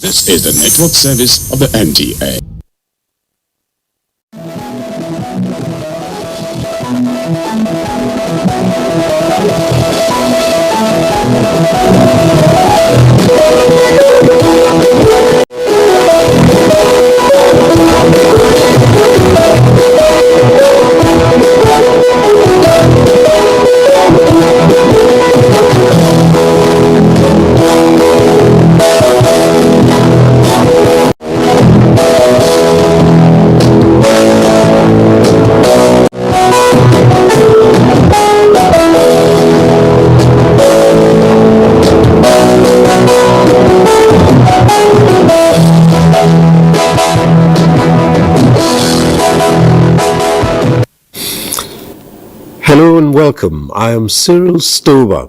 This is the network service of the NTA. Hello and welcome. I am Cyril Stover.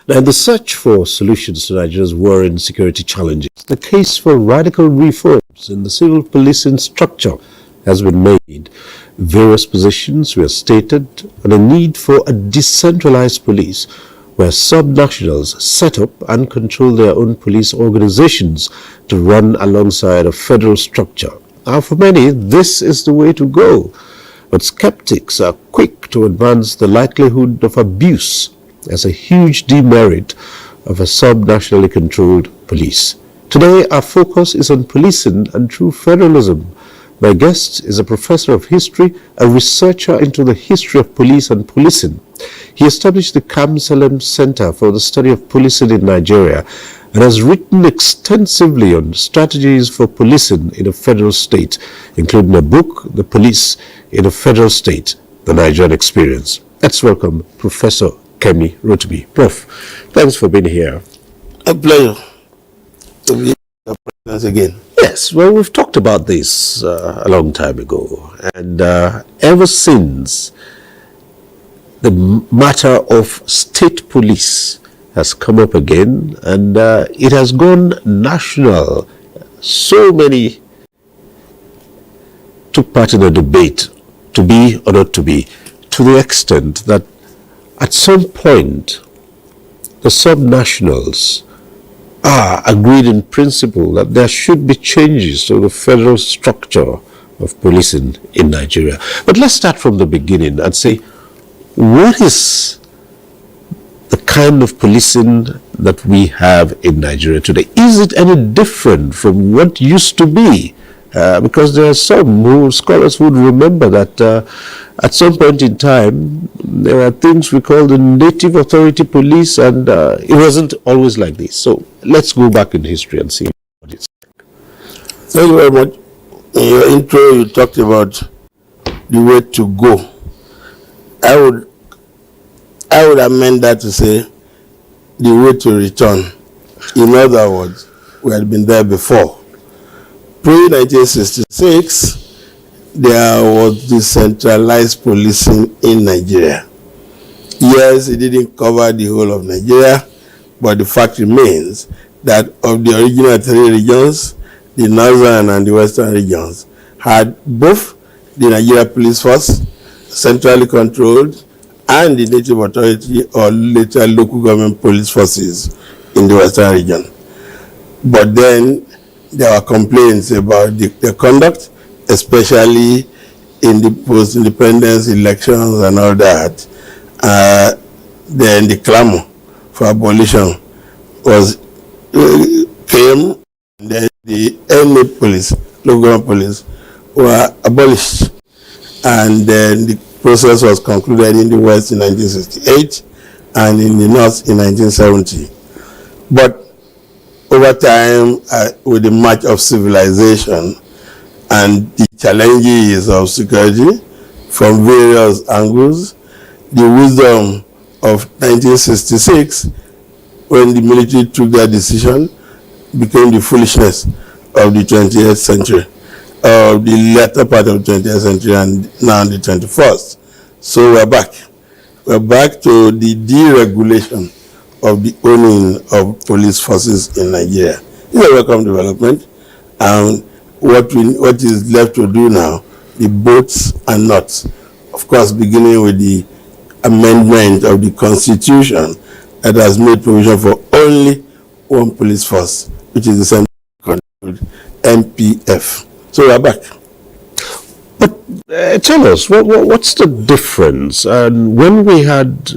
Now, in the search for solutions to Nigeria's war and security challenges, the case for radical reforms in the civil policing structure has been made. Various positions were stated on a need for a decentralized police where subnationals set up and control their own police organizations to run alongside a federal structure. Now, for many, this is the way to go. But skeptics are quick to advance the likelihood of abuse as a huge demerit of a subnationally controlled police. Today, our focus is on policing and true federalism. My guest is a professor of history, a researcher into the history of police and policing. He established the Kamsalem Center for the Study of Policing in Nigeria and has written extensively on strategies for policing in a federal state, including a book, The Police in a Federal State, The Nigerian Experience. Let's welcome Professor Kemi Rotimi. Prof, thanks for being here. A pleasure to be here again. Yes, well, we've talked about this a long time ago, and ever since, the matter of state police has come up again, and it has gone national. So many took part in the debate, to be or not to be, to the extent that at some point the subnationals are agreed in principle that there should be changes to the federal structure of policing in Nigeria. But let's start from the beginning and say, what is the kind of policing that we have in Nigeria today? Is it any different from what used to be? Because there are some scholars would remember that at some point in time, there are things we call the native authority police, and it wasn't always like this. So let's go back in history and see what it's like. Thank you very much. In your intro, you talked about the way to go. I would amend that to say the way to return. In other words, we had been there before. Pre-1966, there was decentralized policing in Nigeria. Yes, it didn't cover the whole of Nigeria, but the fact remains that of the original three regions, the northern and the western regions had both the Nigeria Police Force, centrally controlled, and the native authority or later local government police forces in the western region. But then there were complaints about the conduct, especially in the post-independence elections and all that. Then the clamor for abolition came, and then the NA police, local government police, were abolished. And then the process was concluded in the West in 1968 and in the North in 1970. But over time, with the march of civilization and the challenges of security from various angles, the wisdom of 1966, when the military took their decision, became the foolishness of the 20th century, of the latter part of the 20th century and now the 21st. So we're back. We're back to the deregulation of the owning of police forces in Nigeria. It's a welcome development, and what is left to do now, the bolts and nuts, of course, beginning with the amendment of the Constitution that has made provision for only one police force, which is the central control MPF. So we're back. But tell us, what's the difference? And when we had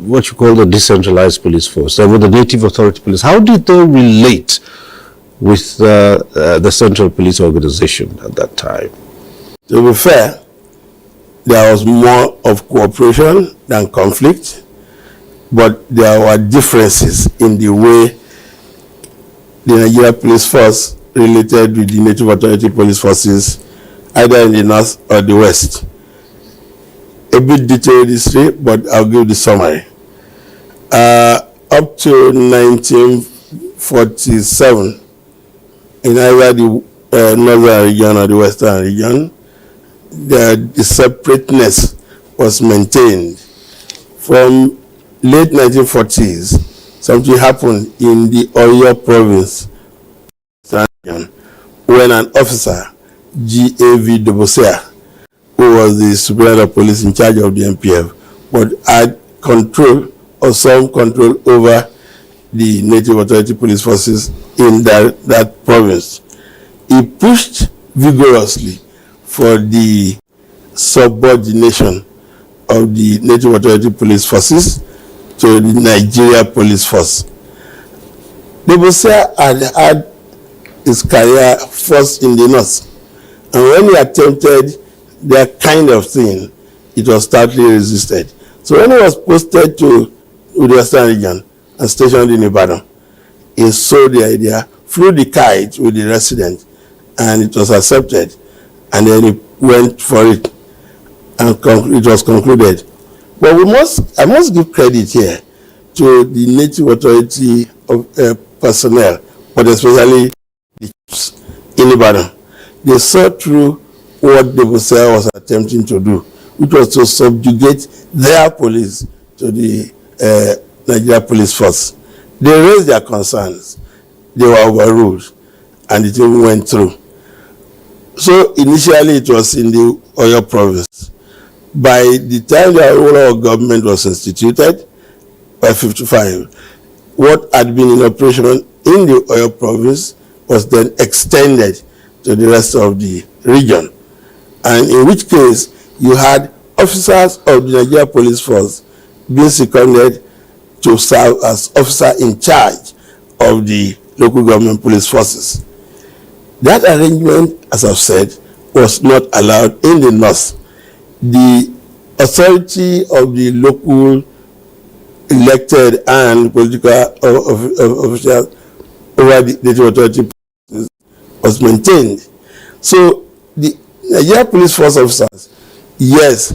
what you call the decentralized police force, with the native authority police, how did they relate with the central police organization at that time? To be fair, there was more of cooperation than conflict, but there were differences in the way the Nigeria Police Force related with the native authority police forces, either in the north or the west. A bit detailed history, but I'll give the summary. Up to 1947, in either the northern region or the western region, the separateness was maintained. From late 1940s, something happened in the Oyo province when an officer, G.A.V. Dobosea, who was the superior of police in charge of the MPF, but had control or some control over the native authority police forces in that province. He pushed vigorously for the subordination of the native authority police forces to the Nigeria Police Force. Dobosea had his career first in the north, and when he attempted that kind of thing, it was stoutly resisted. So when he was posted to the western region and stationed in Ibadan, he saw the idea, flew the kite with the resident, and it was accepted. And then he went for it, and it was concluded. But I must give credit here to the native authority of personnel, but especially the chiefs in Ibadan. They saw through what Dobosea was attempting to do, which was to subjugate their police to the Nigeria Police Force. They raised their concerns. They were overruled, and it even went through. So initially it was in the Oyo province. By the time the overall government was instituted, by 1955, what had been in operation in the Oyo province was then extended to the rest of the region. And in which case, you had officers of the Nigeria Police Force being seconded to serve as officer in charge of the local government police forces. That arrangement, as I've said, was not allowed in the north. The authority of the local elected and political officials over the native authority was maintained. So the Nigeria Police Force officers, yes,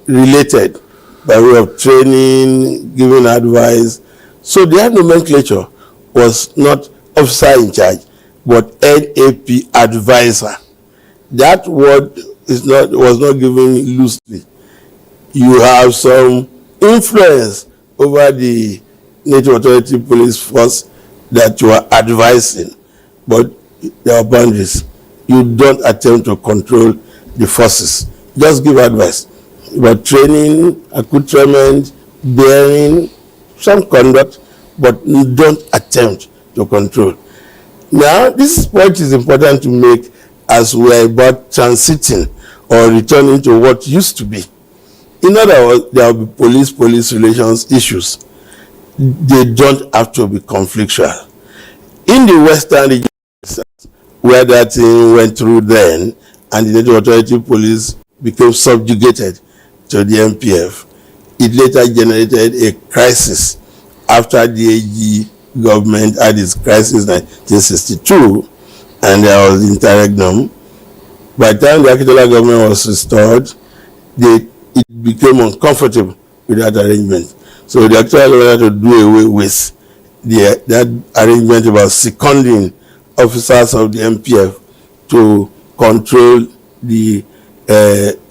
related by way of training, giving advice. So their nomenclature was not officer in charge, but NAP advisor. That word was not given loosely. You have some influence over the native authority police force that you are advising, but there are boundaries. You don't attempt to control the forces. Just give advice about training, accoutrement, bearing, some conduct, but don't attempt to control. Now, this point is important to make as we're about transiting or returning to what used to be. In other words, there will be police-police relations issues. They don't have to be conflictual. In the western region, where that thing went through then, and the native authority police became subjugated to the MPF, it later generated a crisis after the AG government had its crisis in 1962, and there was interregnum. By the time the Akitola government was restored, it became uncomfortable with that arrangement. So the Akitola government had to do away with that arrangement about seconding officers of the MPF to control the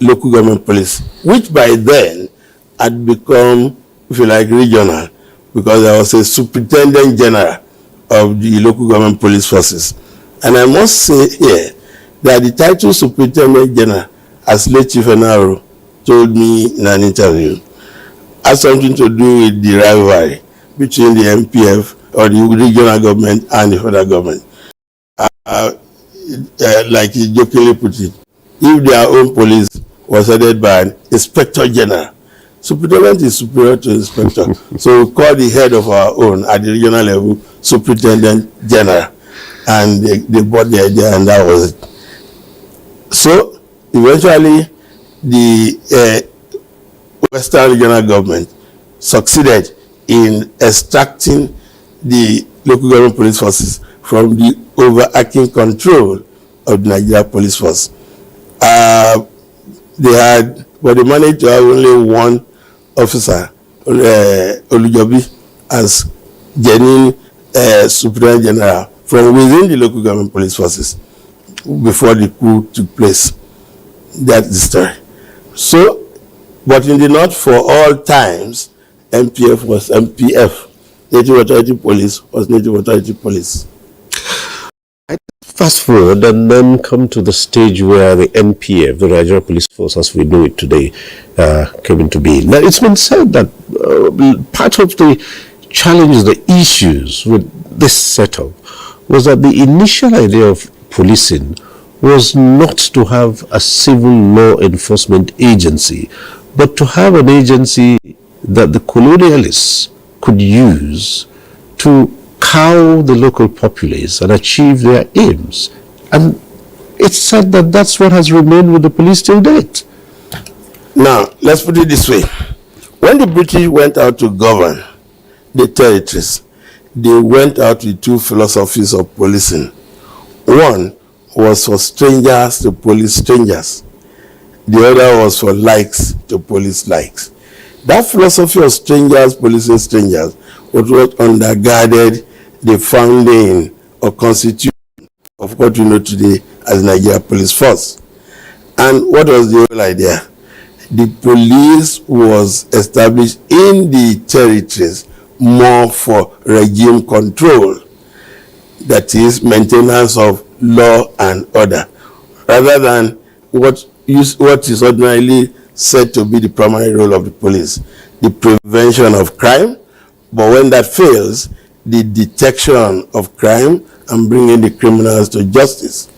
local government police, which by then had become, if you like, regional, because there was a superintendent general of the local government police forces. And I must say here that the title superintendent general, as late Chief Enaro told me in an interview, has something to do with the rivalry between the MPF or the regional government and the federal government. like he jokingly put it, if their own police was headed by an inspector general, superintendent is superior to inspector. So we call the head of our own at the regional level superintendent general, and they bought the idea, and that was it. So eventually the Western regional government succeeded in extracting the local government police forces from the overarching control of the Nigeria police force. They managed to have only one officer, Olujobi, as genuine Superintendent General from within the local government police forces before the coup took place. That's the story. So, but in the north, for all times, MPF was MPF. Native Authority Police was Native Authority Police. Fast forward and then come to the stage where the NPF, the Nigeria Police Force as we know it today, came into being. Now, it's been said that part of the challenge, the issues with this setup was that the initial idea of policing was not to have a civil law enforcement agency, but to have an agency that the colonialists could use to cow the local populace and achieve their aims. And it's said that that's what has remained with the police till date. Now, let's put it this way. When the British went out to govern the territories, they went out with two philosophies of policing. One was for strangers to police strangers. The other was for likes to police likes. That philosophy of strangers policing strangers was what undergirded the founding or constitution of what we know today as Nigeria Police Force. And what was the whole idea? The police was established in the territories more for regime control, that is, maintenance of law and order, rather than what is ordinarily said to be the primary role of the police, the prevention of crime, but when that fails, the detection of crime and bringing the criminals to justice.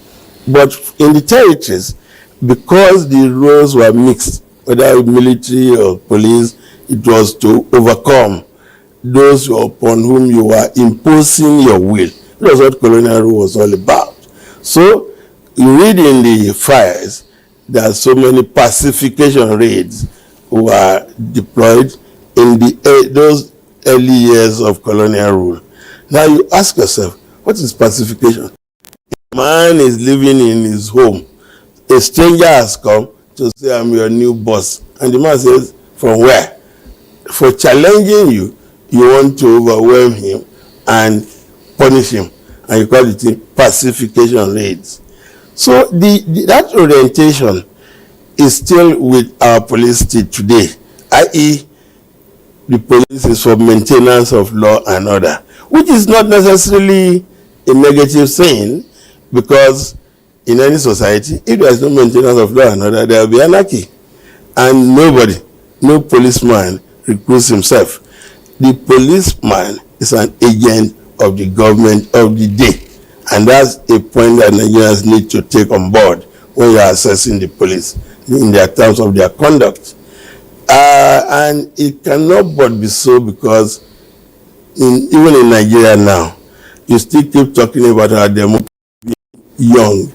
But in the territories, because the roles were mixed, whether military or police, it was to overcome those upon whom you were imposing your will. That was what colonial rule was all about. So you read in the files that so many pacification raids were deployed in those early years of colonial rule. Now you ask yourself, what is pacification? A man is living in his home. A stranger has come to say, I'm your new boss. And the man says, from where? For challenging you, you want to overwhelm him and punish him. And you call it pacification raids. So that orientation is still with our police state today, i.e., the police is for maintenance of law and order, which is not necessarily a negative thing, because in any society, if there is no maintenance of law and order, there will be anarchy. And no policeman recruits himself. The policeman is an agent of the government of the day. And that's a point that Nigerians need to take on board when you are assessing the police in their terms of their conduct. And it cannot but be so, because even in Nigeria now, you still keep talking about our democracy being young.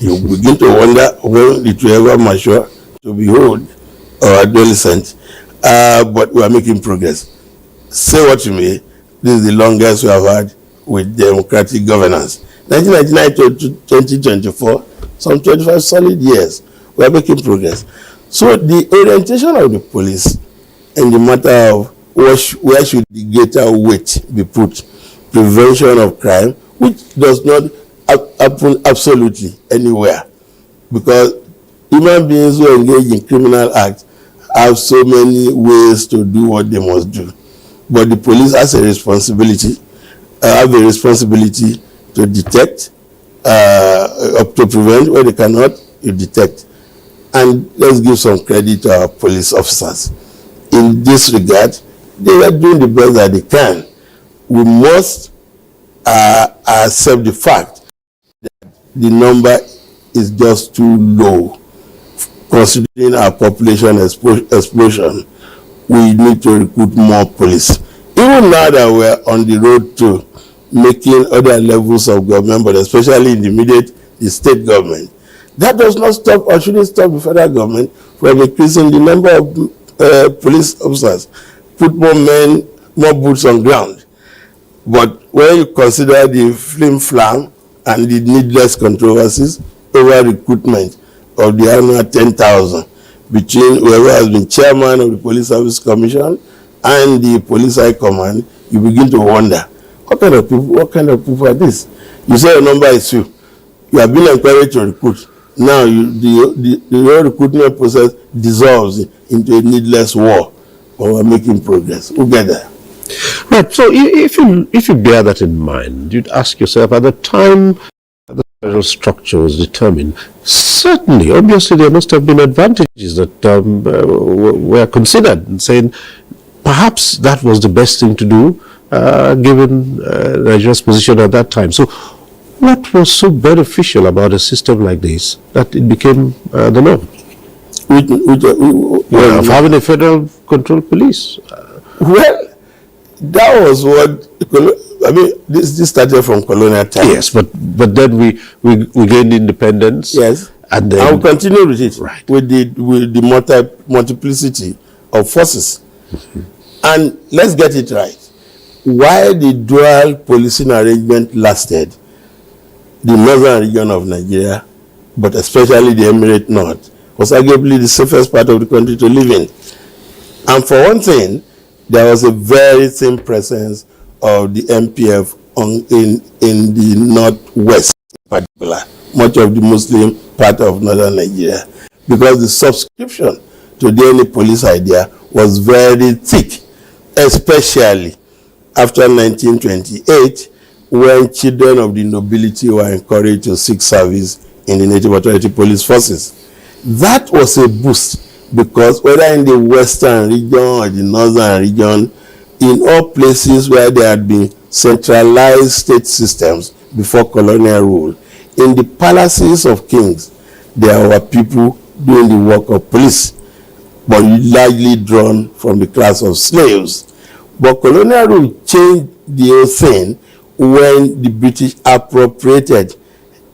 You begin to wonder when it will ever mature to be old or adolescent. But we are making progress. Say what you may, this is the longest we have had with democratic governance. 1999 to 2024, some 25 solid years, we are making progress. So the orientation of the police in the matter of where should the greater weight be put, prevention of crime, which does not happen absolutely anywhere, because human beings who engage in criminal acts have so many ways to do what they must do. But the police has a responsibility, to detect, to prevent. Where they cannot, you detect. And let's give some credit to our police officers. In this regard, they are doing the best that they can. We must accept the fact that the number is just too low. Considering our population explosion, we need to recruit more police. Even now that we're on the road to making other levels of government, but especially in the state government, that does not stop or shouldn't stop the federal government from increasing the number of police officers, put more men, more boots on ground. But when you consider the flim-flam and the needless controversies over recruitment of the annual 10,000 between whoever has been chairman of the Police Service Commission and the Police High Command, you begin to wonder, what kind of people are this? You say your number is few. You have been encouraged to recruit. Now the whole recruitment process dissolves into a needless war, but we're making progress. We'll get there. Right. So if you bear that in mind, you'd ask yourself, at the time the federal structure was determined, certainly, obviously, there must have been advantages that were considered, and saying perhaps that was the best thing to do, given Nigeria's position at that time. So what was so beneficial about a system like this that it became the norm? Of having a federal controlled police. Well, that was what, I mean, this started from colonial times. Yes, but then we gained independence. Yes, and then I will continue with it, right, with the multiplicity of forces. And let's get it right. Why the dual policing arrangement lasted, the northern region of Nigeria, but especially the Emirate North, was arguably the safest part of the country to live in. And for one thing, there was a very thin presence of the MPF in the northwest in particular, much of the Muslim part of northern Nigeria, because the subscription to the any police idea was very thick, especially after 1928, when children of the nobility were encouraged to seek service in the Native Authority police forces. That was a boost, because whether in the western region or the northern region, in all places where there had been centralized state systems before colonial rule, in the palaces of kings, there were people doing the work of police, but largely drawn from the class of slaves. But colonial rule changed the whole thing when the British appropriated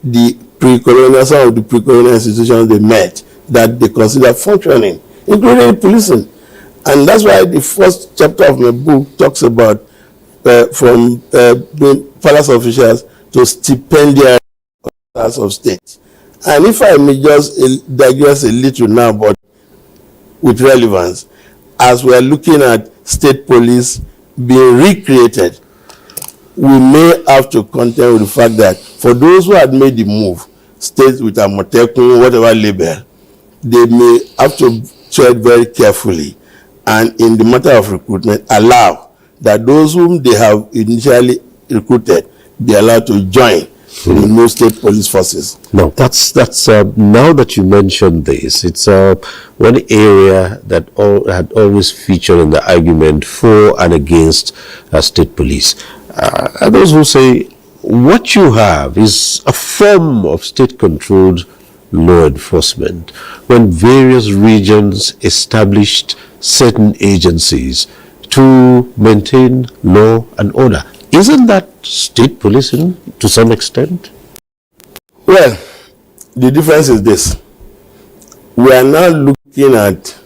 the pre-colonial, some of the pre-colonial institutions they met that they consider functioning, including policing. And that's why the first chapter of my book talks about from palace officials to stipendiaries of state. And if I may just digress a little now, but with relevance, as we are looking at state police being recreated, we may have to contend with the fact that for those who had made the move, states with Amotekun, whatever label, they may have to tread very carefully, and in the matter of recruitment, allow that those whom they have initially recruited be allowed to join the new state police forces. No, that's now that you mentioned this, it's one area that had always featured in the argument for and against state police. Those who say what you have is a form of state-controlled law enforcement when various regions established certain agencies to maintain law and order. Isn't that state policing to some extent? Well, the difference is this. We are now looking at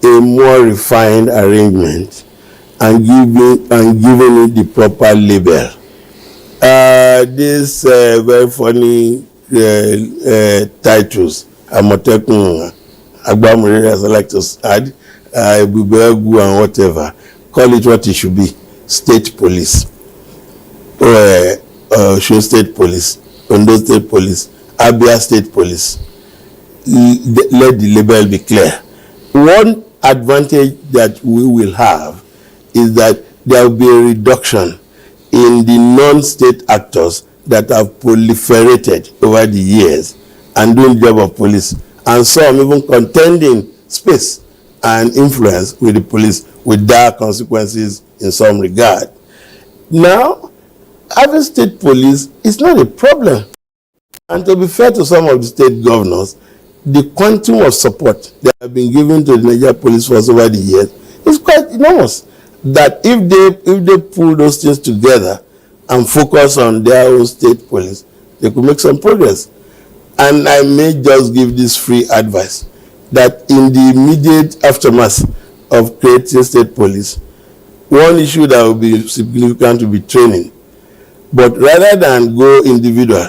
a more refined arrangement and giving it the proper label. These very funny titles, Amotekun, Agbamure, as I like to add, Bubegu and whatever, call it what it should be, state police, Osun State Police, Ondo State Police, Abia State Police. Let the label be clear. One advantage that we will have is that there will be a reduction in the non-state actors that have proliferated over the years and doing the job of police, and some even contending space and influence with the police with dire consequences in some regard. Now, having state police is not a problem. And to be fair to some of the state governors, the quantum of support that have been given to the Nigeria Police Force over the years is quite enormous. That if they pull those things together and focus on their own state police, they could make some progress. And I may just give this free advice that in the immediate aftermath of creating state police, one issue that will be significant will be training. But rather than go individual,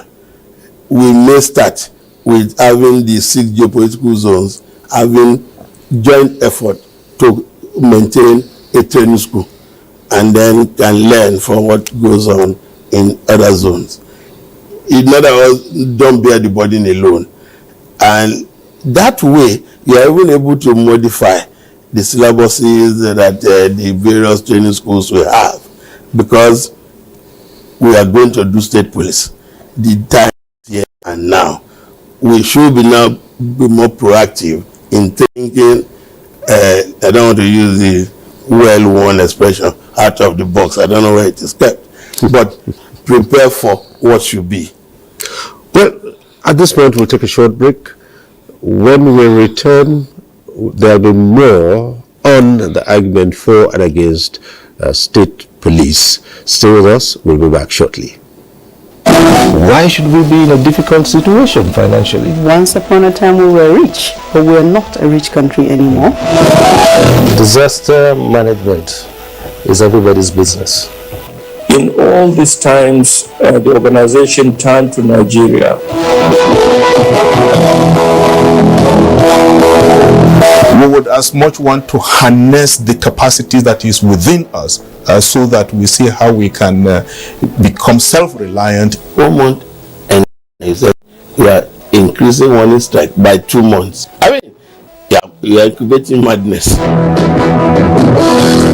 we may start with having the 6 geopolitical zones, having joint effort to maintain a training school, and then can learn from what goes on in other zones. In other words, don't bear the burden alone. And that way, you are even able to modify the syllabuses that the various training schools will have, because we are going to do state police. The time is here and now. We should be now be more proactive in thinking, I don't want to use the well-worn expression, out of the box. I don't know where it is kept, but prepare for what should be. Well, at this point, we'll take a short break. When we return, there'll be more on the argument for and against state police. Stay with us. We'll be back shortly. Why should we be in a difficult situation financially? Once upon a time we were rich, but we're not a rich country anymore. Disaster management is everybody's business. In all these times, the organization turned to Nigeria. We would as much want to harness the capacity that is within us so that we see how we can become self-reliant. 1 month, and he said, we are increasing warning strike by 2 months. I mean, yeah, you are incubating madness.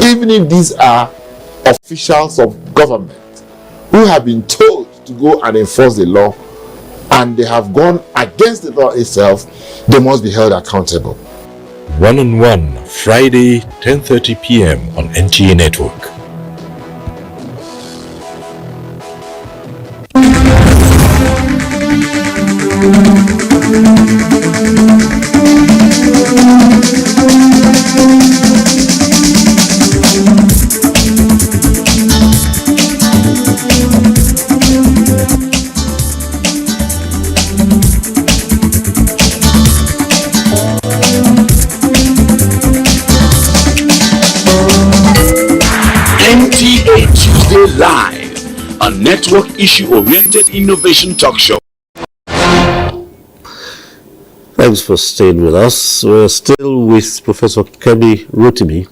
Even if these are officials of government who have been told to go and enforce the law and they have gone against the law itself, they must be held accountable. One-on-One, Friday, 10:30 p.m. on NTA Network. NTA Tuesday Live, a network issue-oriented innovation talk show. Thanks for staying with us. We're still with Professor Kemi Rotimi.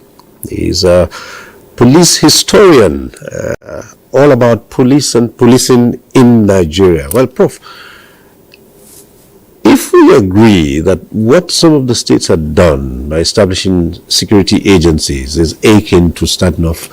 He's a police historian, all about police and policing in Nigeria. Well, Prof, if we agree that what some of the states have done by establishing security agencies is akin to starting off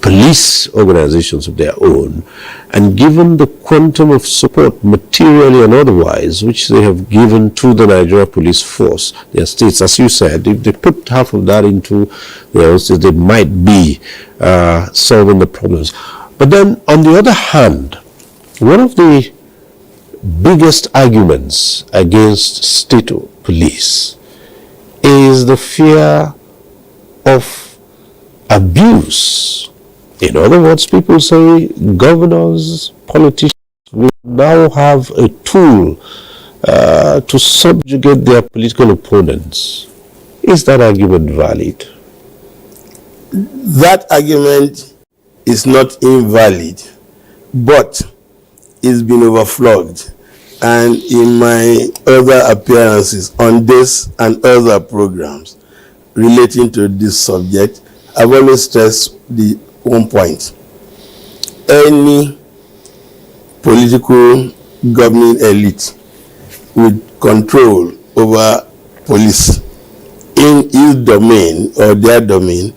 police organizations of their own, and given the quantum of support, materially and otherwise, which they have given to the Nigeria Police Force, their states, as you said, if they put half of that into their states, they might be solving the problems. But then, on the other hand, one of the biggest arguments against state police is the fear of abuse. In other words, people say governors, politicians will now have a tool to subjugate their political opponents. Is that argument valid? That argument is not invalid, but it's been overflogged. And in my other appearances on this and other programs relating to this subject, I've always stressed the one point. Any political governing elite with control over police in his domain or their domain,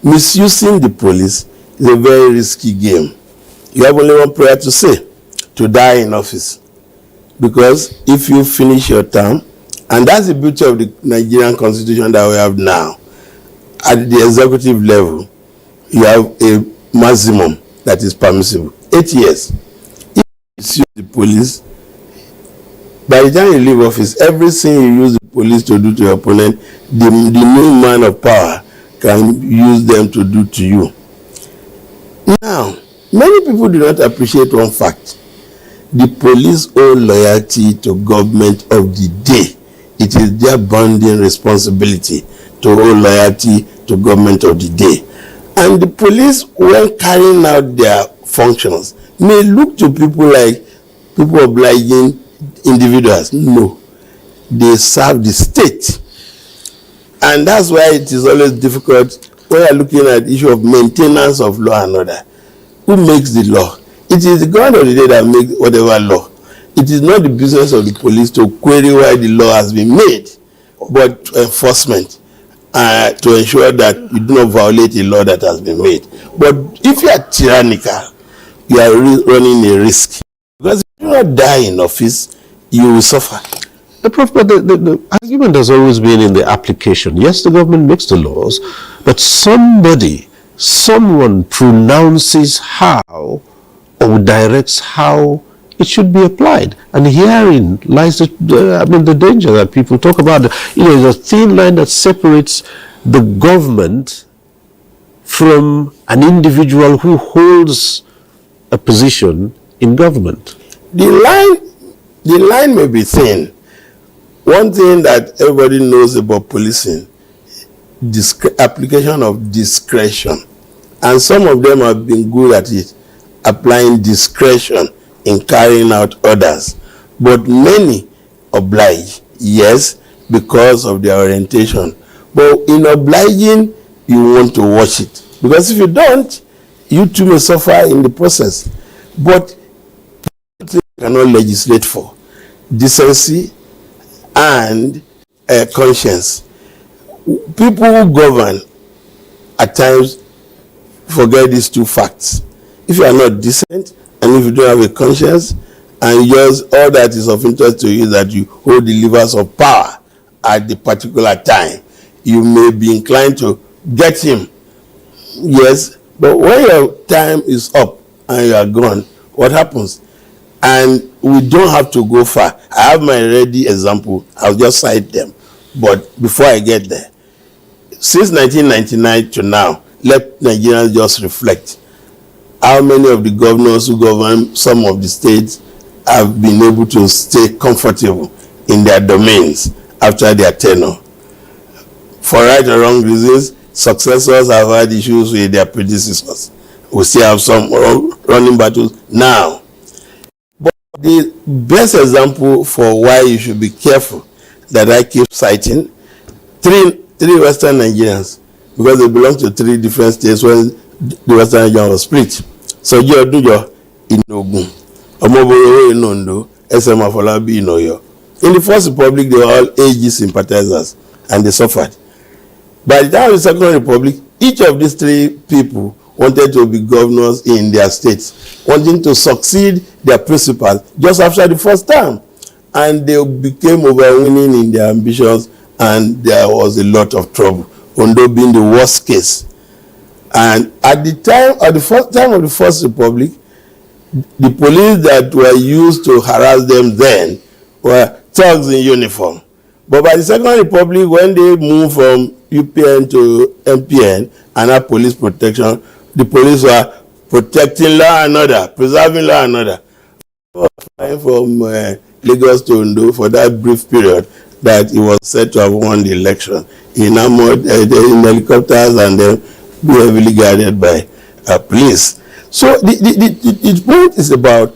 misusing the police is a very risky game. You have only one prayer to say: to die in office. Because if you finish your term, and that's the beauty of the Nigerian constitution that we have now, at the executive level, you have a maximum that is permissible, 8 years. If misuse the police, by the time you leave office, everything you use the police to do to your opponent, the new man of power can use them to do to you. Now, many people do not appreciate one fact. The police owe loyalty to government of the day. It is their bonding responsibility to owe loyalty to government of the day. And the police, when carrying out their functions, may look to people like people obliging individuals. No, they serve the state. And that's why it is always difficult when you're looking at the issue of maintenance of law and order. Who makes the law? It is the government of the day that makes whatever law. It is not the business of the police to query why the law has been made, but enforcement to ensure that you do not violate a law that has been made. But if you are tyrannical, you are running a risk. Because if you do not die in office, you will suffer. Prof, but the argument has always been in the application. Yes, the government makes the laws, but someone pronounces how or directs how it should be applied. And herein lies the danger that people talk about. There's a thin line that separates the government from an individual who holds a position in government. The line may be thin. One thing that everybody knows about policing, application of discretion. And some of them have been good at it, applying discretion in carrying out orders. But many oblige, yes, because of their orientation. But in obliging, you want to watch it. Because if you don't, you too may suffer in the process. But you cannot legislate for decency and conscience. People who govern at times forget these two facts. If you are not decent and if you don't have a conscience and just all that is of interest to you is that you hold the levers of power at the particular time, you may be inclined to get him. Yes, but when your time is up and you are gone, what happens? And we don't have to go far. I have my ready example. I'll just cite them. But before I get there, since 1999 to now, let Nigerians just reflect. How many of the governors who govern some of the states have been able to stay comfortable in their domains after their tenure? For right or wrong reasons, successors have had issues with their predecessors. We still have some running battles now. But the best example for why you should be careful that I keep citing, three Western Nigerians, because they belong to three different states when the Western region was split. So Odujo in Ogun, Omoborowo in Ondo, SM Afolabi in Oyo. In the First Republic, they were all AG sympathizers, and they suffered. By the time of the Second Republic, each of these three people wanted to be governors in their states, wanting to succeed their principals just after the first term. And they became overweening in their ambitions, and there was a lot of trouble, Ondo being the worst case. And at the first time of the First Republic, the police that were used to harass them then were thugs in uniform. But by the Second Republic, when they moved from UPN to MPN and had police protection, the police were protecting law and order, preserving law and order. Flying from Lagos to Ondo for that brief period that he was said to have won the election. He now moved in helicopters and then be heavily guarded by police. So the point is about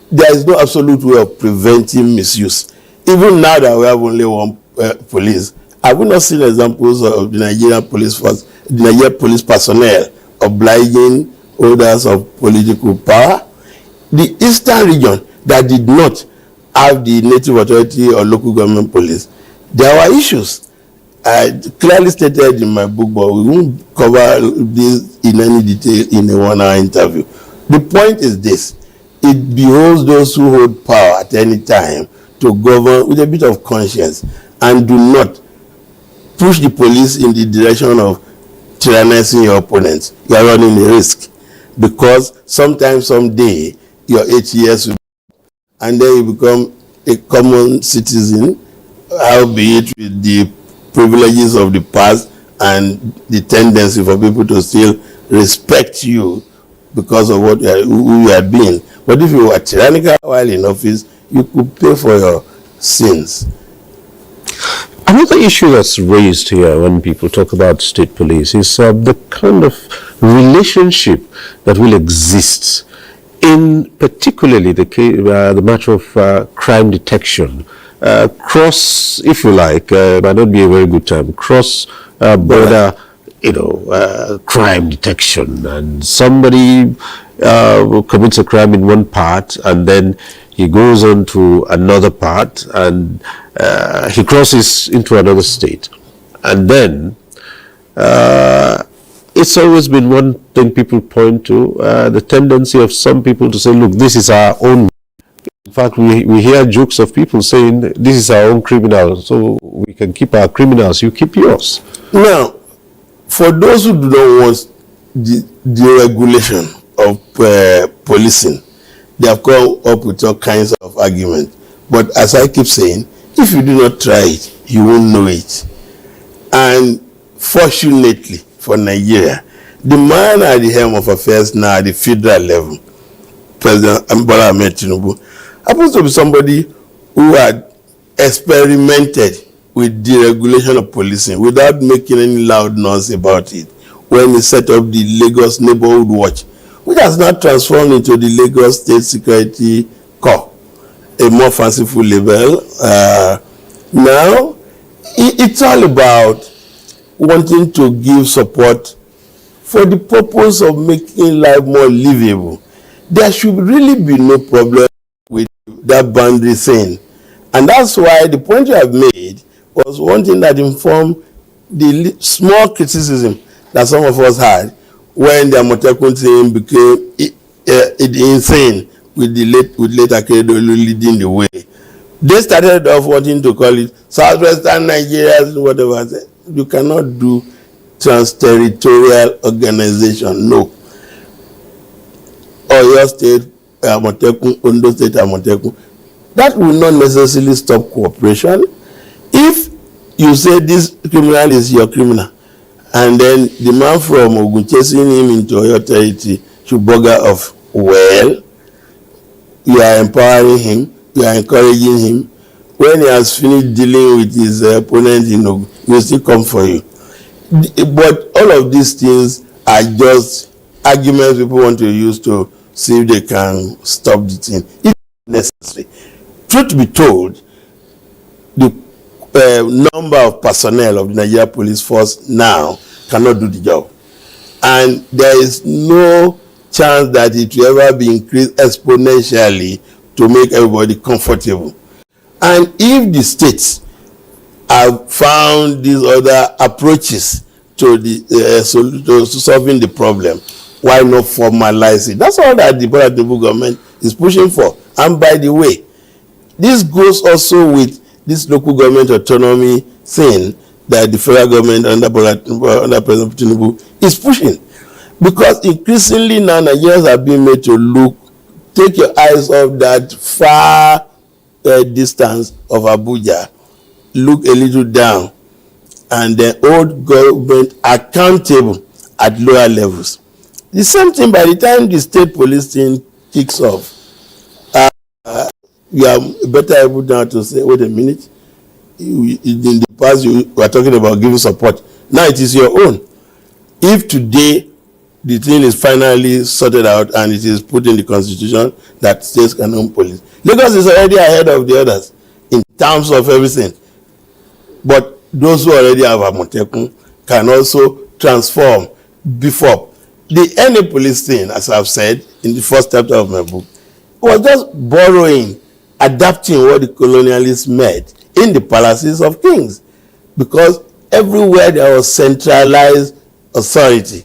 there is no absolute way of preventing misuse. Even now that we have only one police, I have not seen examples of the Nigerian police force, the Nigerian police personnel obliging holders of political power. The Eastern region that did not have the native authority or local government police, there were issues. I clearly stated in my book, but we won't cover this in any detail in a 1-hour interview. The point is this: it behoves those who hold power at any time to govern with a bit of conscience and do not push the police in the direction of tyrannizing your opponents. You are running a risk, because sometime, someday, your 8 years will and then you become a common citizen, albeit with the privileges of the past and the tendency for people to still respect you because of what who you had been. But if you were tyrannical while in office, you could pay for your sins. Another issue that's raised here when people talk about state police is the kind of relationship that will exist in particularly the matter of crime detection, cross, if you like, might not be a very good term, cross border, crime detection, and somebody commits a crime in one part and then he goes on to another part and he crosses into another state. And then it's always been one thing people point to, the tendency of some people to say, look, this is our own. In fact, we hear jokes of people saying, this is our own criminal, so we can keep our criminals, you keep yours. Now, for those who do not want the deregulation of policing, they have come up with all kinds of arguments. But as I keep saying, if you do not try it, you won't know it. And fortunately for Nigeria, the man at the helm of affairs now at the federal level, President Bola Ahmed Tinubu, happens to be somebody who had experimented with deregulation of policing without making any loud noise about it when he set up the Lagos Neighborhood Watch, which has now transformed into the Lagos State Security Corps, a more fanciful label. Now, it's all about wanting to give support for the purpose of making life more livable. There should really be no problem with that boundary thing. And that's why the point you have made was one thing that informed the small criticism that some of us had when the Amotekun thing became insane with late Akeredolu leading the way. They started off wanting to call it Southwestern Nigeria, whatever. You cannot do trans-territorial organization, no. Or your state Amotekun, Ondo State Amotekun. That will not necessarily stop cooperation. If you say this criminal is your criminal, and then the man from Ogun chasing him into your territory should bugger off, well, you are empowering him, you are encouraging him. When he has finished dealing with his opponent in Ogun, he will still come for you. But all of these things are just arguments people want to use to see if they can stop the thing. If necessary. Truth be told, the number of personnel of the Nigeria Police Force now cannot do the job. And there is no chance that it will ever be increased exponentially to make everybody comfortable. And if the states have found these other approaches to to solving the problem, why not formalize it? That's all that the Bola Tinubu government is pushing for. And by the way, this goes also with this local government autonomy thing that the federal government under President Tinubu is pushing. Because increasingly now Nigerians are being made to take your eyes off that far distance of Abuja, look a little down, and then hold government accountable at lower levels. The same thing by the time the state police thing kicks off, you are better able now to say, wait a minute, in the past you were talking about giving support. Now it is your own. If today the thing is finally sorted out and it is put in the constitution that states can own police, Lagos is already ahead of the others in terms of everything. But those who already have Amotekun can also transform, beef up. The NA police thing, as I've said in the first chapter of my book, was just borrowing, adapting what the colonialists made in the palaces of kings. Because everywhere there was centralized authority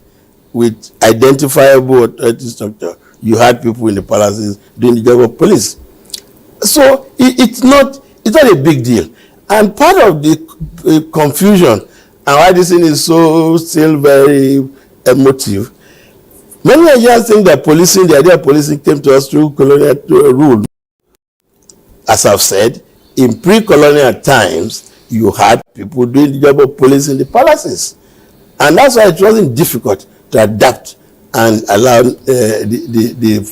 with identifiable authority structure, you had people in the palaces doing the job of police. So it's not a big deal. And part of the confusion and why this thing is so still very emotive, many Nigerians think that the idea of policing came to us through colonial rule. as I've said, in pre-colonial times, you had people doing the job of police in the palaces. And that's why it wasn't difficult to adapt and allow the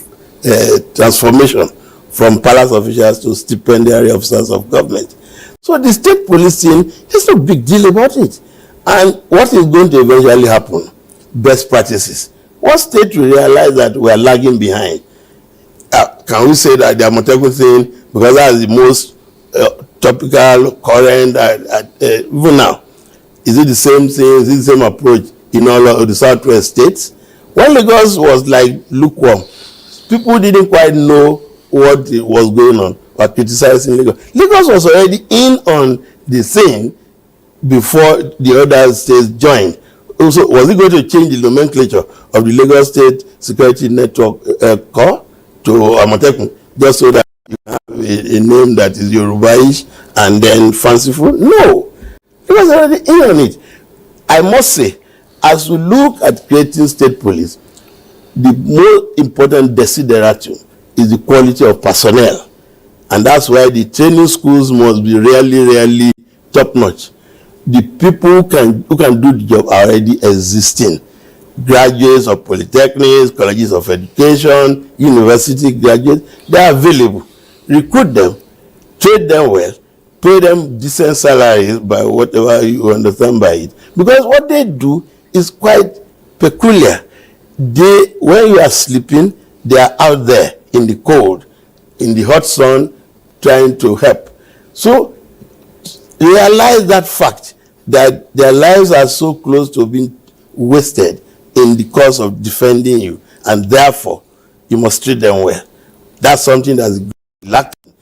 transformation from palace officials to stipendiary officers of government. So the state policing, there's no big deal about it. And what is going to eventually happen? Best practices. What state will realize that we are lagging behind? Can we say that the Amotekun thing, because that's the most topical, current, even now, is it the same thing, is it the same approach in all of the southwest states? When Lagos was like lukewarm, people didn't quite know what was going on, or criticizing Lagos. Lagos was already in on the scene before the other states joined. Also, was it going to change the nomenclature of the Lagos State Security Network Corps to Amotekun, just so that you have a name that is Yorubaish and then fanciful? No. It was already in on it. I must say, as we look at creating state police, the most important desideratum is the quality of personnel. And that's why the training schools must be really top-notch. The people who can do the job are already existing. Graduates of polytechnics, colleges of education, university graduates, they are available. Recruit them, train them well, pay them decent salaries by whatever you understand by it. Because what they do is quite peculiar. When you are sleeping, they are out there in the cold, in the hot sun, trying to help. So realize that fact, that their lives are so close to being wasted in the cause of defending you, and therefore you must treat them well. That's something that's lacking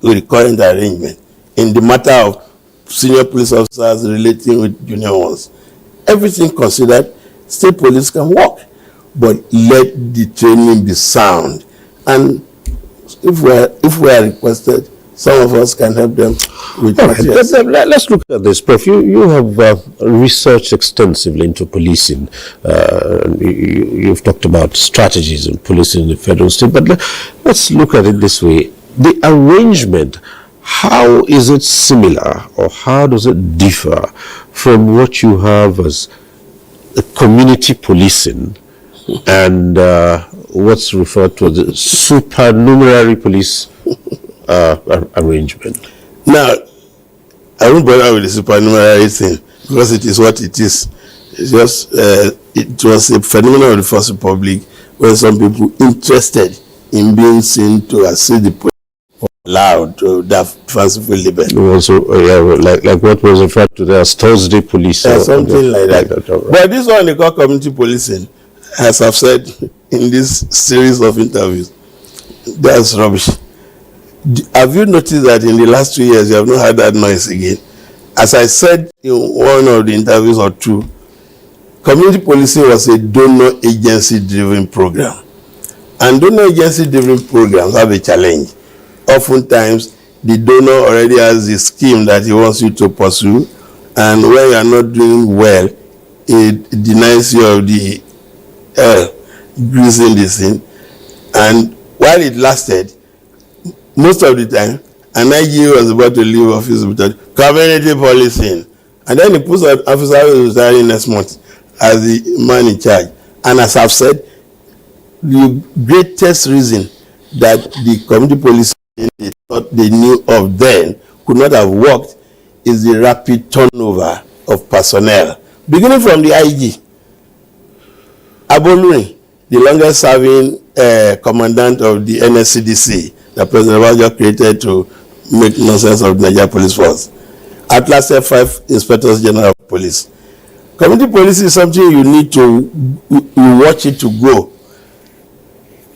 with the current arrangement. In the matter of senior police officers relating with junior ones, everything considered, state police can work, but let the training be sound. And if we are requested, some of us can help them with materials. Let's look at this, Prof. You have researched extensively into policing. You've talked about strategies in policing in the federal state, but let's look at it this way. The arrangement, how is it similar or how does it differ from what you have as community policing and what's referred to as the supernumerary police arrangement? Now, I won't bother with the supernumerary thing because it is what it is. It's just, it was a phenomenon of the First Republic where some people interested in being seen to assist the police were allowed to that fanciful libel. Also, like what was referred to there as Thursday police. Something like that. But this one they call community policing, as I've said in this series of interviews, that's rubbish. Have you noticed that in the last 2 years you have not heard that noise again? As I said in one of the interviews or two, community policing was a donor agency driven program. And donor agency driven programs have a challenge. Oftentimes, the donor already has a scheme that he wants you to pursue, and when you are not doing well, it denies you of the greasing this thing. And while it lasted, most of the time, an IG was about to leave office with community policing. And then he puts an officer who is retiring next month as the man in charge. And as I've said, the greatest reason that the community policing they thought they knew of then could not have worked is the rapid turnover of personnel. Beginning from the IG, Aboluri, the longest serving commandant of the NSCDC, that President Obasanjo created to make nonsense of the Nigeria Police Force. At last, 5 inspectors general of police. Community police is something you need to watch it to grow.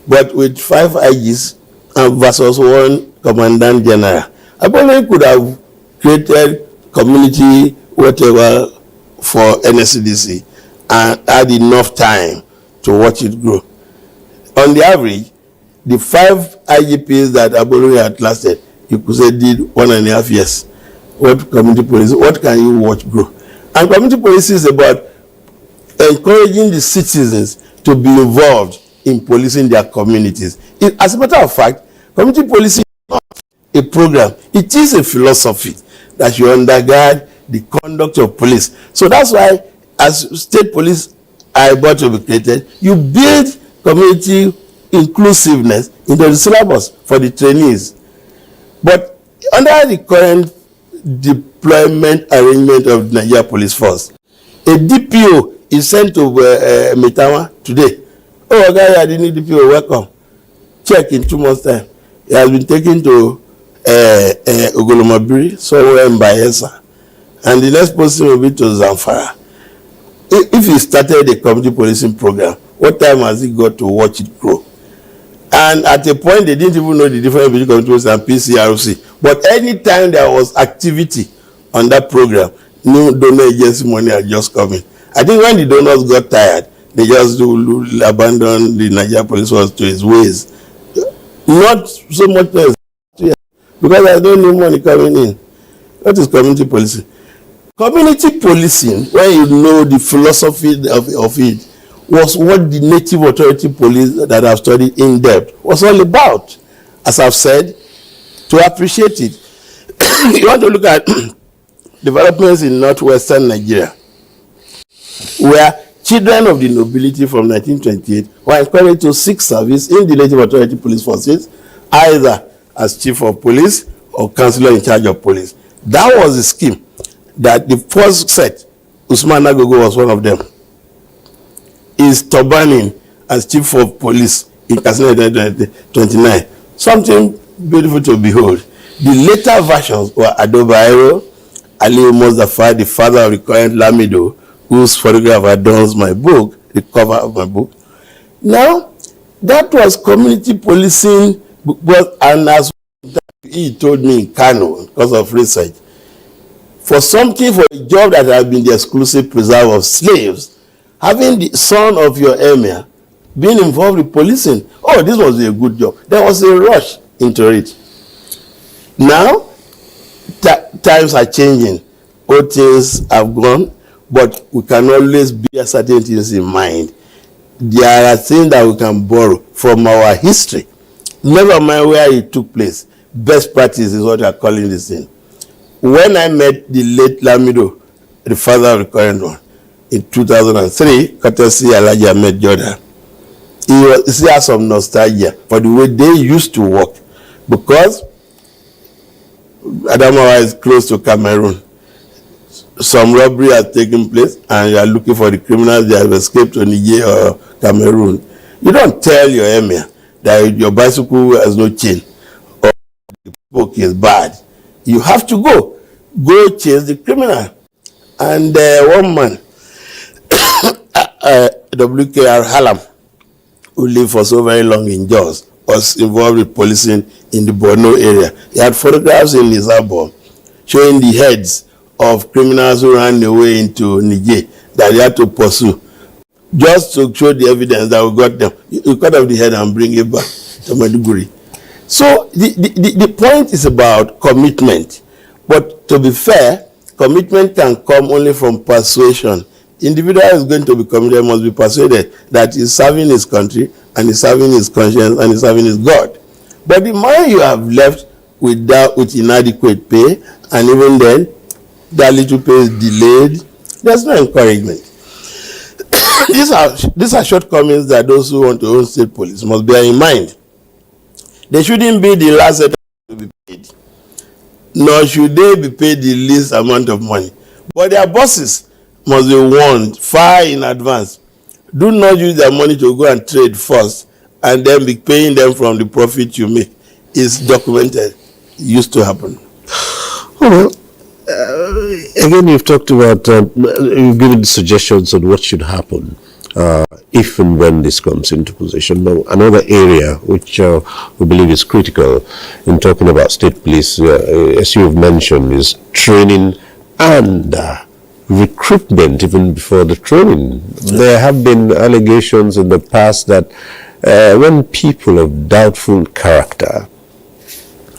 But with 5 IGs and versus 1 commandant general, I probably could have created community whatever for NSCDC and had enough time to watch it grow. On the average, the 5 IGPs that Aboluri had lasted, you could say did 1.5 years. What community police, what can you watch grow? And community police is about encouraging the citizens to be involved in policing their communities. As a matter of fact, community policing is not a program. It is a philosophy that you undergird the conduct of police. So that's why, as state police are about to be created, you build community inclusiveness into the syllabus for the trainees. But under the current deployment arrangement of the Nigeria Police Force, a DPO is sent to Metawa today. Oh, guy, I didn't need DPO, welcome. Check in 2 months' time. He has been taken to Ogolomabiri, somewhere in Bayelsa. And the next person will be to Zamfara. If he started a community policing program, what time has he got to watch it grow? And at a point, they didn't even know the difference between community policing and PCRC. But any time there was activity on that program, new donor agency money had just come in. I think when the donors got tired, they just abandoned the Nigeria Police Force to its ways. Not so much less, because there's no new money coming in. What is community policing? Community policing, when you know the philosophy of it, was what the native authority police that I've studied in depth was all about. As I've said, to appreciate it, you want to look at developments in northwestern Nigeria, where children of the nobility from 1928 were encouraged to seek service in the native authority police forces, either as chief of police or councillor in charge of police. That was the scheme that the first set, Usman Nagogo was one of them, is turbaning as chief of police in Katsina 1929. Something beautiful to behold. The later versions were Ado Bayero, Ali Mustafa, the father of the current Lamido, whose photograph adorns my book, the cover of my book. Now, that was community policing, and as he told me in Kano, because of research, for something, for a job that has been the exclusive preserve of slaves, having the son of your emir being involved in policing, oh, this was a good job. There was a rush into it. Now, times are changing. All things have gone, but we can always bear certain things in mind. There are things that we can borrow from our history. Never mind where it took place. Best practice is what we are calling this thing. When I met the late Lamido, the father of the current one, in 2003, courtesy Alhaji Ahmed Jordan, he has some nostalgia for the way they used to work, because Adamawa is close to Cameroon. Some robbery has taken place and you are looking for the criminals that have escaped to Niger or Cameroon. You don't tell your emir that your bicycle has no chain or the book is bad. You have to go chase the criminal. And one man, WKR Halam, who lived for so very long in Jos, was involved with policing in the Borno area. He had photographs in his album showing the heads of criminals who ran away into Niger that they had to pursue, just to show the evidence that we got them. You cut off the head and bring it back to Maiduguri. So the point is about commitment. But to be fair, commitment can come only from persuasion. The individual is going to be committed, must be persuaded that he's serving his country and he's serving his conscience and he's serving his God. But the more you have left with inadequate pay, and even then, that little pay is delayed, there's no encouragement. These are shortcomings that those who want to own state police must bear in mind. They shouldn't be the last set to be paid, nor should they be paid the least amount of money. But their bosses must be warned far in advance. Do not use their money to go and trade first and then be paying them from the profit you make. It's documented. It used to happen. Well, again, you've talked about, you've given suggestions on what should happen if and when this comes into position. Now, another area which we believe is critical in talking about state police, as you have mentioned, is training and recruitment even before the training. There have been allegations in the past that when people of doubtful character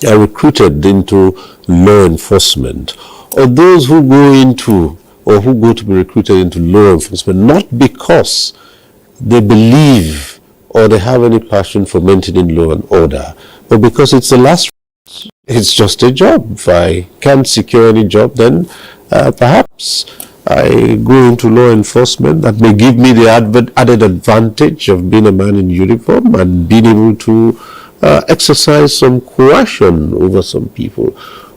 are recruited into law enforcement, or those who go into or who go to be recruited into law enforcement, not because they believe or they have any passion for maintaining law and order, but because it's the last It's just a job. If I can't secure any job, then perhaps I go into law enforcement. That may give me the added advantage of being a man in uniform and being able to exercise some coercion over some people.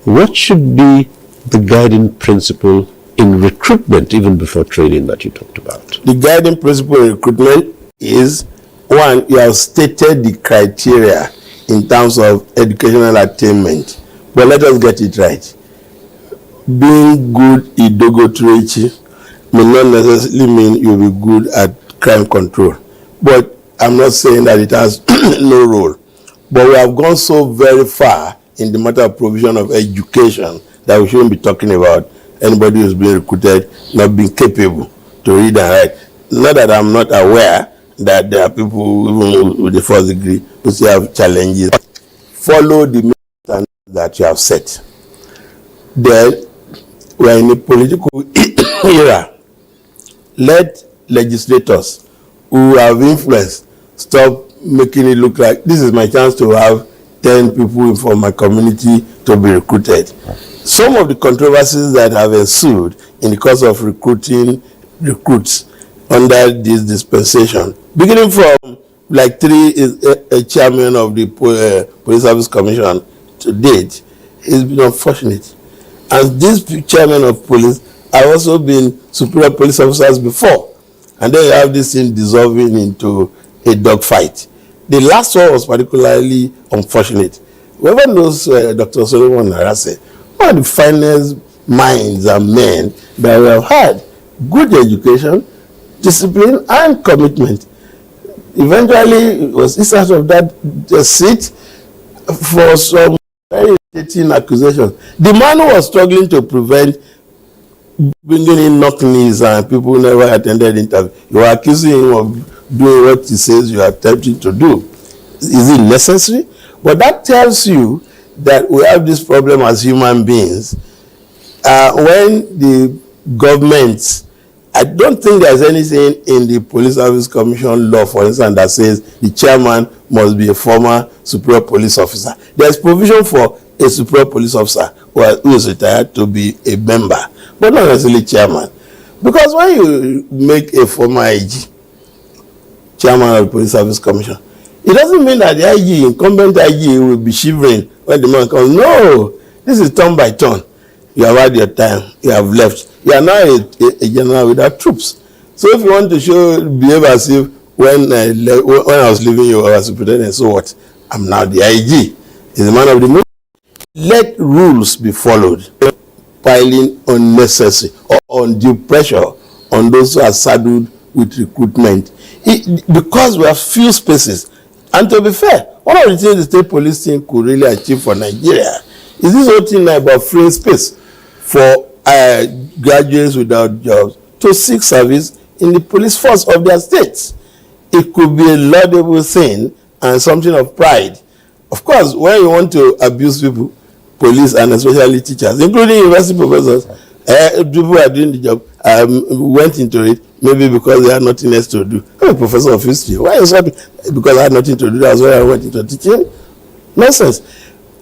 What should be the guiding principle in recruitment, even before training, that you talked about? The guiding principle in recruitment is, one, you have stated the criteria in terms of educational attainment. But let us get it right. Being good idogotrechi may not necessarily mean you'll be good at crime control. But I'm not saying that it has no role. But we have gone so very far in the matter of provision of education that we shouldn't be talking about anybody who's being recruited not being capable to read and write. Not that I'm not aware that there are people even with the first degree who still have challenges. Follow the standards that you have set. Then we're in a political era. Let legislators who have influence stop making it look like this is my chance to have 10 people from my community to be recruited. Some of the controversies that have ensued in the course of recruiting recruits under this dispensation, beginning from like a chairman of the Police Service Commission to date, has been unfortunate. And these chairmen of police have also been superior police officers before. And then you have this thing dissolving into a dogfight. The last one was particularly unfortunate. Whoever knows Dr. Solomon Narase, one of the finest minds and men that we have had, good education, discipline, and commitment. Eventually, was out of that seat for some very irritating accusations. The man who was struggling to prevent bringing in knock-knees and people who never attended interview, you are accusing him of doing what he says you are attempting to do. Is it necessary? But that tells you that we have this problem as human beings. When the government, I don't think there's anything in the Police Service Commission law, for instance, that says the chairman must be a former superior police officer. There's provision for a superior police officer who is retired to be a member, but not necessarily chairman. Because when you make a former IG chairman of the Police Service Commission, it doesn't mean that the IG, incumbent IG, will be shivering when the man comes. No, this is turn by turn. You have had your time, you have left. You are now a general without troops. So if you want to behave as if when I was leaving you, I was superintendent, so what? I'm now the IG. He's the man of the movement. Let rules be followed. Piling unnecessary or undue pressure on those who are saddled with recruitment. Because we have few spaces. And to be fair, one of the things the state police team could really achieve for Nigeria is this whole thing about freeing space for graduates without jobs to seek service in the police force of their states. It could be a laudable thing and something of pride. Of course, when you want to abuse people, police and especially teachers, including university professors, people who are doing the job went into it maybe because they had nothing else to do. I'm a professor of history. Why is that? Because I had nothing to do. That's why I went into teaching. Nonsense.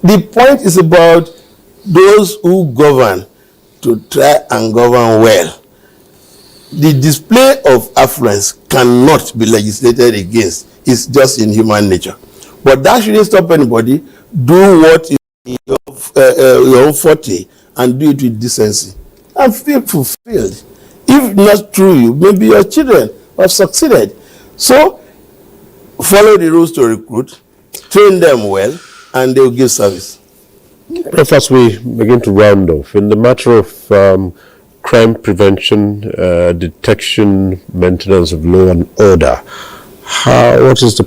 The point is about those who govern to try and govern well. The display of affluence cannot be legislated against. It's just in human nature. But that shouldn't stop anybody. Do what is in your own forte and do it with decency and feel fulfilled. If not through you, maybe your children have succeeded. So follow the rules to recruit, train them well, and they will give service. As we begin to round off, in the matter of crime prevention, detection, maintenance of law and order, what is the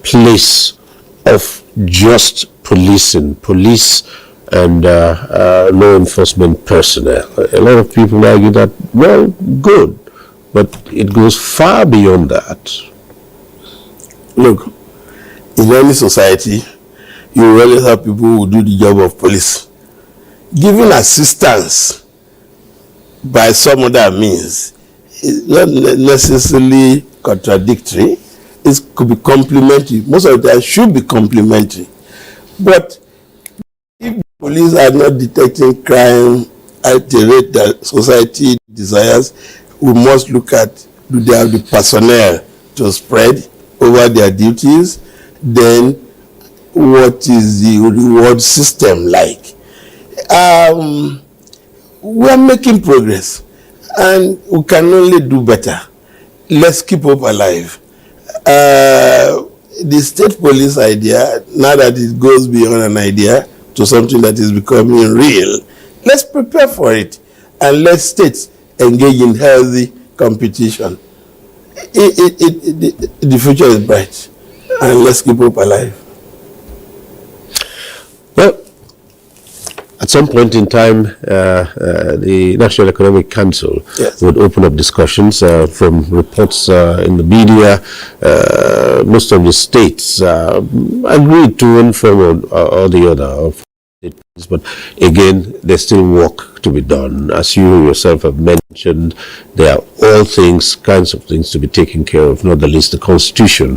place of just policing, police and law enforcement personnel? A lot of people argue that, well, good, but it goes far beyond that. Look, in any society, you will always have people who do the job of police. Giving assistance by some other means is not necessarily contradictory. It could be complementary. Most of the time, should be complementary. But if police are not detecting crime at the rate that society desires, we must look at, do they have the personnel to spread over their duties? Then what is the reward system like? We are making progress and we can only do better. Let's keep hope alive. The state police idea, now that it goes beyond an idea to something that is becoming real, let's prepare for it and let states engage in healthy competition. The future is bright and let's keep hope alive. Well, at some point in time, the National Economic Council would open up discussions. From reports in the media, most of the states agreed to one form or the other of it. But again, there's still work to be done. As you yourself have mentioned, there are all kinds of things to be taken care of, not the least the Constitution,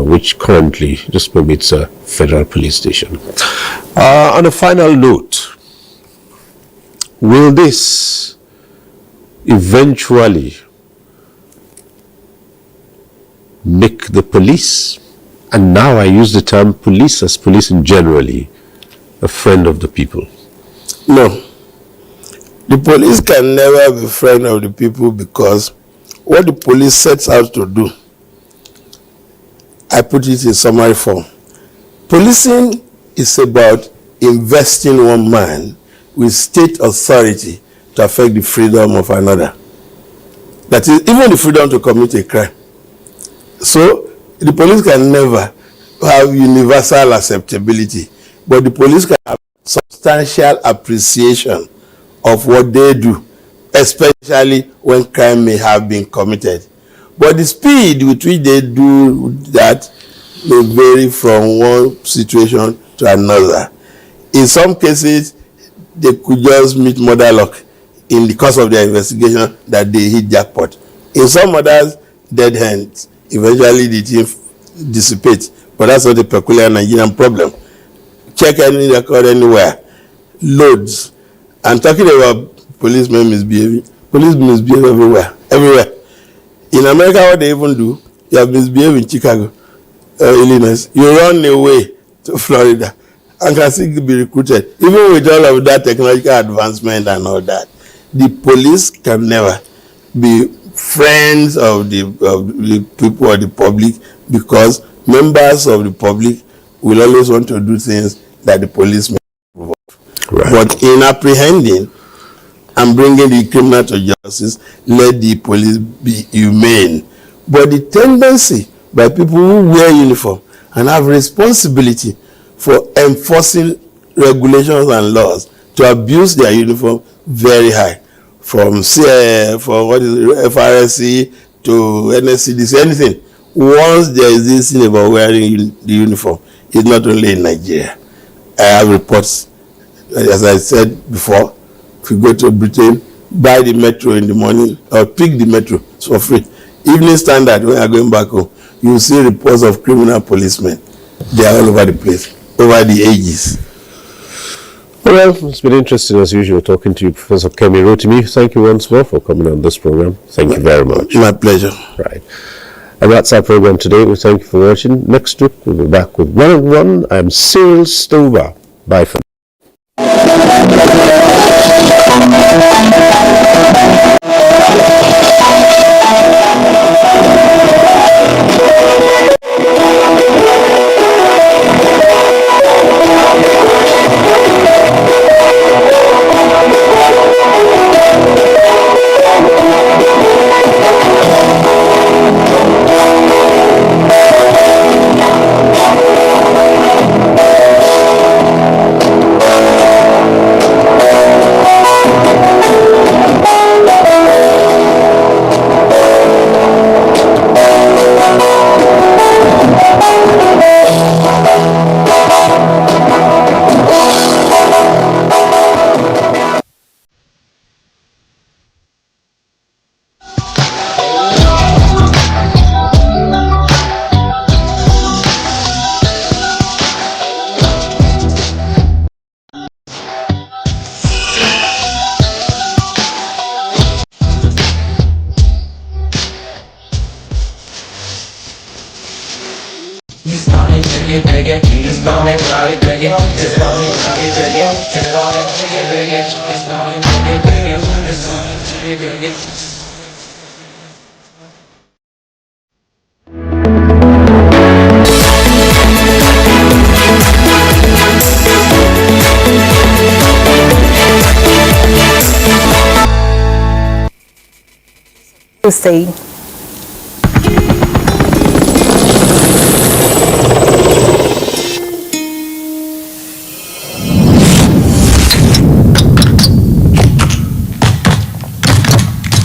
which currently just permits a federal police station. On a final note, will this eventually make the police, and now I use the term police as policing generally, a friend of the people? No. The police can never be a friend of the people, because what the police sets out to do, I put it in summary form. Policing is about investing one man with state authority to affect the freedom of another. That is, even the freedom to commit a crime. So, the police can never have universal acceptability, but the police can have substantial appreciation of what they do, especially when crime may have been committed. But the speed with which they do that may vary from one situation to another. In some cases, they could just meet murder luck in the course of their investigation that they hit jackpot. In some others, dead hands. Eventually the thing dissipates. But that's not a peculiar Nigerian problem. Check any record anywhere. Loads. I'm talking about policemen misbehaving. Police misbehave everywhere. In America, what they even do, you have misbehaved in Chicago, Illinois. You run away to Florida and can still be recruited. Even with all of that technological advancement and all that, the police can never be friends of the people or the public, because members of the public will always want to do things that the police may approve of. Right. But in apprehending and bringing the criminal to justice, let the police be humane. But the tendency by people who wear uniform and have responsibility for enforcing regulations and laws to abuse their uniform very high. From FRSC to NSCDC, anything. Once there is this thing about wearing the uniform, it's not only in Nigeria. I have reports, as I said before, if you go to Britain, buy the metro in the morning or pick the metro, it's for free. Evening Standard, when you are going back home, you will see reports of criminal policemen. They are all over the place, over the ages. Well, it's been interesting as usual talking to you, Professor Kemi Rotimi. Thank you once more for coming on this program. Thank you very much. My pleasure. Right. And that's our program today. We thank you for watching. Next week, we'll be back with One on One. I'm Cyril Stover. Bye for now. Stay.